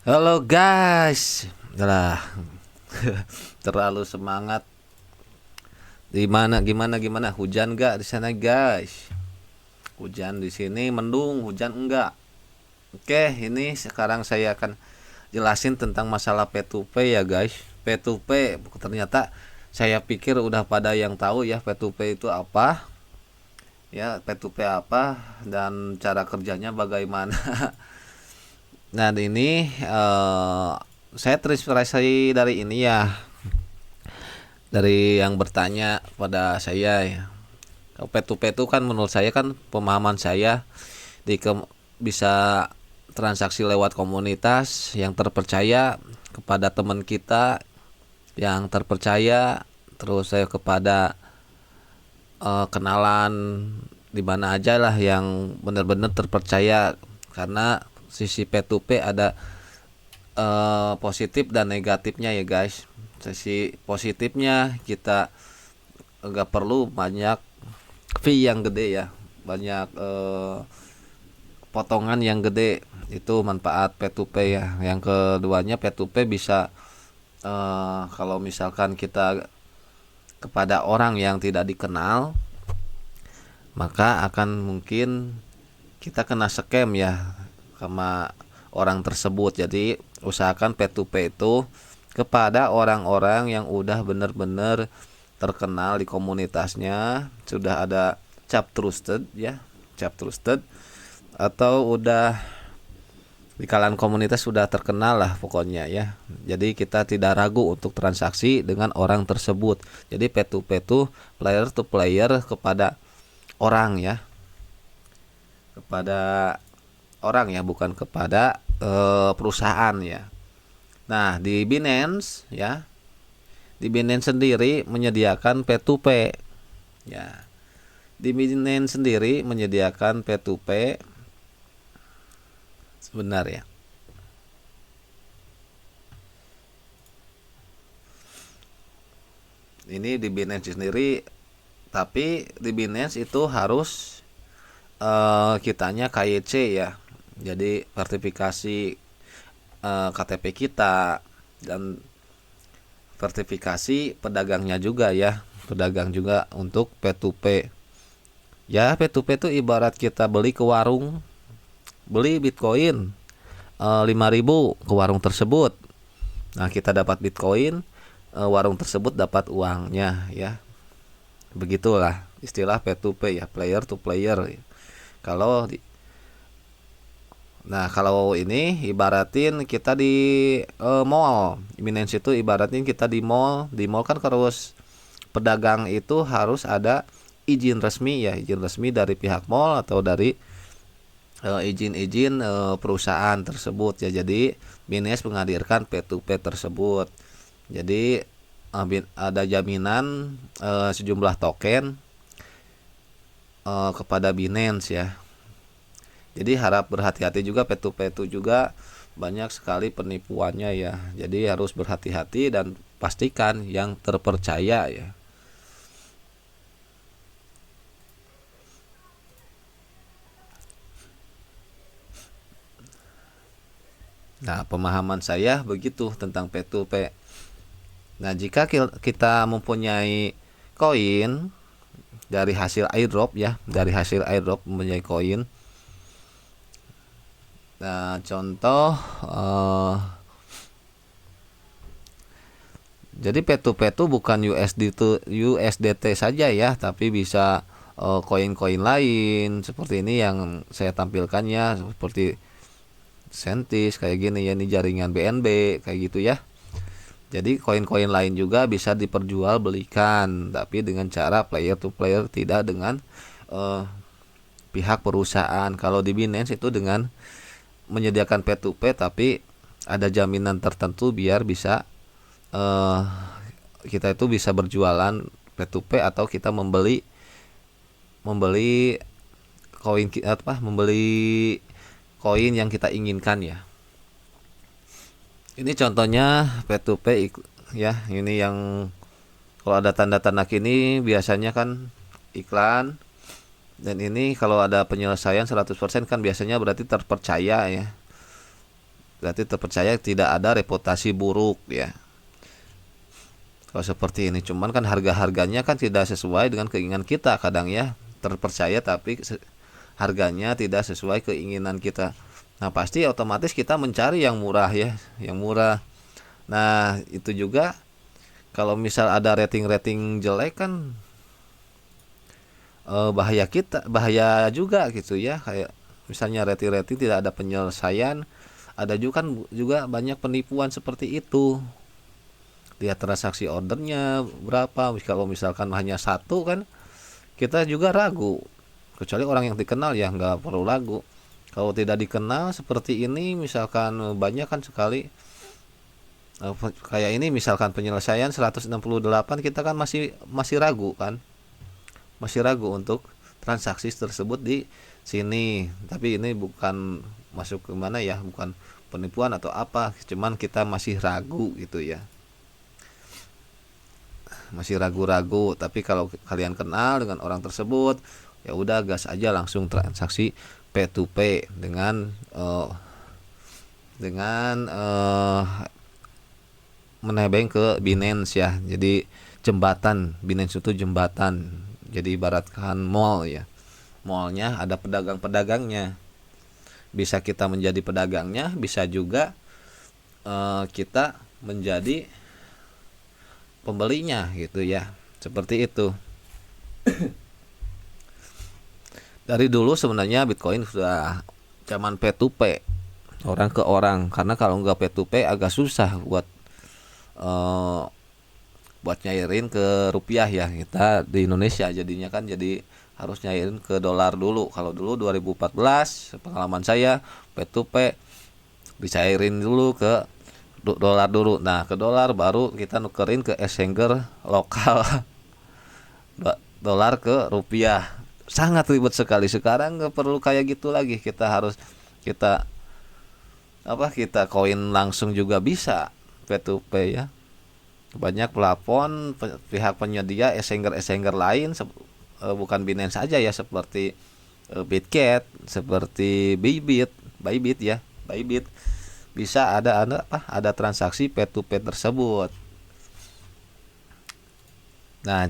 Halo guys, lah terlalu semangat. Gimana hujan gak di sana guys? Hujan di sini mendung, hujan enggak. Oke, ini sekarang saya akan jelasin tentang masalah P2P ya guys. P2P ternyata saya pikir udah pada yang tahu ya P2P itu apa. Ya, P2P apa dan cara kerjanya bagaimana. Nah, ini saya terinspirasi dari ini ya, dari yang bertanya pada saya ya. P2P itu kan menurut saya kan pemahaman saya di bisa transaksi lewat komunitas yang terpercaya kepada teman kita yang terpercaya, terus saya kepada kenalan di mana aja lah yang benar-benar terpercaya, karena sisi P2P ada positif dan negatifnya ya guys. Sisi positifnya kita nggak perlu banyak fee yang gede ya, banyak potongan yang gede, itu manfaat P2P ya. Yang keduanya P2P bisa kalau misalkan kita kepada orang yang tidak dikenal, maka akan mungkin kita kena scam ya sama orang tersebut. Jadi usahakan P2P itu kepada orang-orang yang udah benar-benar terkenal di komunitasnya, sudah ada cap trusted ya, cap trusted, atau udah di kalangan komunitas sudah terkenal lah pokoknya ya. Jadi kita tidak ragu untuk transaksi dengan orang tersebut. Jadi P2P itu player to player kepada orang ya, kepada orang ya, bukan kepada perusahaan ya. Nah, di Binance ya, di Binance sendiri menyediakan P2P ya. Di Binance sendiri menyediakan P2P sebentar ya. Ini di Binance sendiri, tapi di Binance itu harus kitanya KYC ya. Jadi sertifikasi KTP kita dan sertifikasi pedagangnya juga ya. Pedagang juga untuk P2P. Ya, P2P itu ibarat kita beli ke warung, beli Bitcoin 5.000 ke warung tersebut. Nah, kita dapat Bitcoin, warung tersebut dapat uangnya ya. Begitulah istilah P2P ya, player to player. Kalau di, nah kalau ini ibaratin kita di mall. Binance itu ibaratin kita di mall. Di mall kan harus pedagang itu harus ada izin resmi ya, izin resmi dari pihak mall atau dari izin-izin perusahaan tersebut ya. Jadi Binance menghadirkan P2P tersebut. Jadi ada jaminan sejumlah token kepada Binance ya. Jadi harap berhati-hati juga, P2P itu juga banyak sekali penipuannya ya. Jadi harus berhati-hati dan pastikan yang terpercaya ya. Nah, pemahaman saya begitu tentang P2P. Nah, jika kita mempunyai koin dari hasil airdrop ya, dari hasil airdrop mempunyai koin. Nah, contoh jadi P2P itu bukan USDT saja ya, tapi bisa koin-koin lain seperti ini yang saya tampilkannya, seperti Sentis kayak gini ya, ini jaringan BNB kayak gitu ya. Jadi koin-koin lain juga bisa diperjualbelikan, tapi dengan cara player to player, tidak dengan uh, pihak perusahaan. Kalau di Binance itu dengan menyediakan P2P, tapi ada jaminan tertentu biar bisa uh, kita itu bisa berjualan P2P, atau kita membeli koin apa, membeli koin yang kita inginkan ya. Ini contohnya P2P ya. Ini yang kalau ada tanda-tanda kini biasanya kan iklan, dan ini kalau ada penyelesaian 100% kan biasanya berarti terpercaya ya. berarti terpercaya, tidak ada reputasi buruk ya. Kalau seperti ini, cuman kan harga-harganya kan tidak sesuai dengan keinginan kita kadang ya, terpercaya tapi harganya tidak sesuai keinginan kita. Nah pasti otomatis kita mencari yang murah ya, yang murah. Nah itu juga kalau misal ada rating-rating jelek kan bahaya, kita bahaya juga gitu ya, kayak misalnya rating-rating tidak ada penyelesaian, ada juga kan juga banyak penipuan seperti itu. Lihat transaksi ordernya berapa, kalau misalkan hanya satu kan kita juga ragu, kecuali orang yang dikenal ya nggak perlu ragu. Kalau tidak dikenal seperti ini misalkan banyak kan sekali kayak ini misalkan penyelesaian 168, kita kan masih ragu kan, masih ragu untuk transaksi tersebut di sini. Tapi ini bukan masuk ke mana ya, bukan penipuan atau apa, cuman kita masih ragu gitu ya, masih ragu-ragu. Tapi kalau kalian kenal dengan orang tersebut, ya udah gas aja langsung transaksi P2P dengan menebeng ke Binance ya. Jadi jembatan, Binance itu jembatan. Jadi ibaratkan mall ya. Mallnya ada pedagang-pedagangnya. Bisa kita menjadi pedagangnya, bisa juga kita menjadi pembelinya gitu ya. Seperti itu. Dari dulu sebenarnya Bitcoin sudah zaman P2P, orang ke orang. Karena kalau nggak P2P agak susah buat nyairin ke rupiah ya, kita di Indonesia jadinya kan jadi harus nyairin ke dolar dulu. Kalau dulu 2014 pengalaman saya P2P dicairin dulu ke dolar dulu. Nah ke dolar baru kita nukerin ke exchanger lokal dolar ke rupiah. Sangat ribet sekali. Sekarang nggak perlu kayak gitu lagi, kita harus kita koin langsung juga bisa P2P ya. Banyak plafon pihak penyedia exchanger lain, bukan Binance saja ya, seperti Bitget, seperti Bybit ya, Bybit bisa ada transaksi P2P tersebut. Nah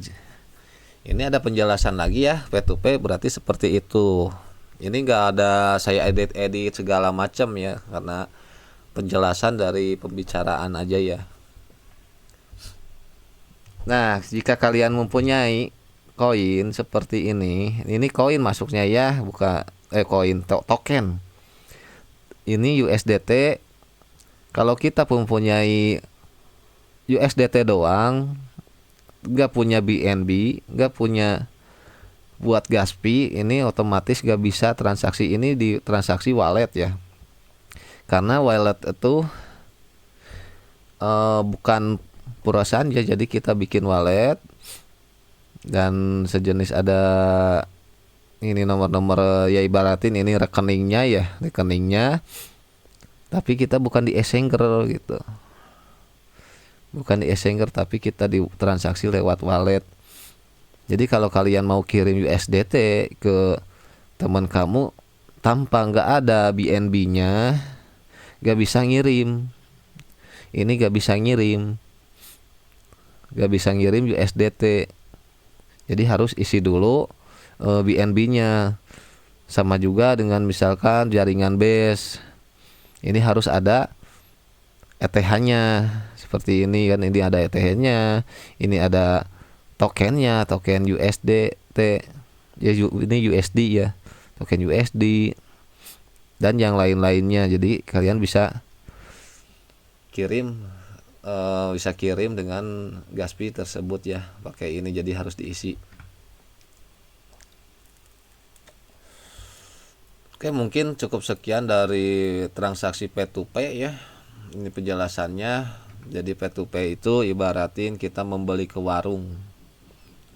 ini ada penjelasan lagi ya, P2P berarti seperti itu. Ini nggak ada saya edit segala macam ya, karena penjelasan dari pembicaraan aja ya. Nah, jika kalian mempunyai koin seperti ini koin masuknya ya, bukan koin token. Ini USDT. Kalau kita mempunyai USDT doang, nggak punya BNB, nggak punya buat Gaspi, ini otomatis nggak bisa transaksi ini di transaksi wallet ya. Karena wallet itu bukan perusahaan ya, jadi kita bikin wallet dan sejenis ada ini nomor-nomor ya, ibaratin ini rekeningnya, tapi kita bukan di exchanger gitu, bukan di exchanger tapi kita di transaksi lewat wallet. Jadi kalau kalian mau kirim USDT ke teman kamu tanpa nggak ada BNB-nya, nggak bisa ngirim. Ini nggak bisa ngirim USDT. Jadi harus isi dulu BNB-nya. Sama juga dengan misalkan jaringan base. Ini harus ada ETH-nya. Seperti ini kan, ini ada ETH-nya, ini ada tokennya, token USDT. Ya ini USD ya. Token USD dan yang lain-lainnya. Jadi kalian bisa kirim dengan Gaspi tersebut ya, pakai ini, jadi harus diisi. Oke, mungkin cukup sekian dari transaksi P2P ya. Ini penjelasannya. Jadi P2P itu ibaratin kita membeli ke warung.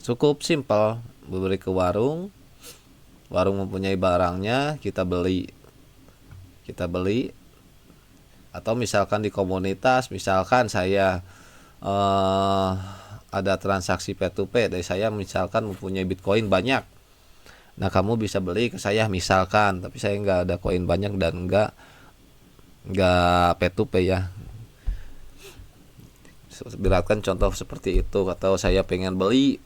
Cukup simpel, membeli ke warung mempunyai barangnya, kita beli. Atau misalkan di komunitas, misalkan saya ada transaksi P2P dari saya, misalkan mempunyai Bitcoin banyak. Nah kamu bisa beli ke saya misalkan, tapi saya nggak ada koin banyak dan nggak P2P ya. Beratkan contoh seperti itu, atau saya pengen beli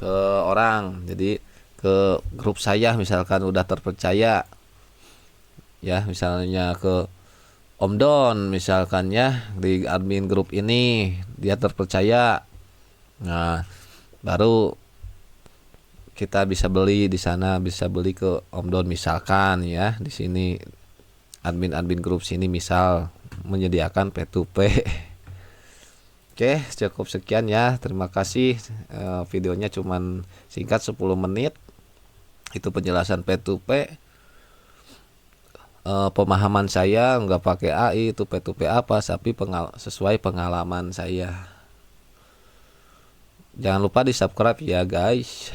ke orang, jadi ke grup saya misalkan udah terpercaya ya, misalnya ke Om Don misalkan ya, di admin grup ini dia terpercaya. Nah, baru kita bisa beli di sana, bisa beli ke Om Don misalkan ya, di sini admin grup sini misal menyediakan P2P. Oke, cukup sekian ya. Terima kasih. Videonya cuman singkat 10 menit. Itu penjelasan P2P. Pemahaman saya nggak pakai AI itu P2P apa, tapi sesuai pengalaman saya. Jangan lupa di subscribe ya guys.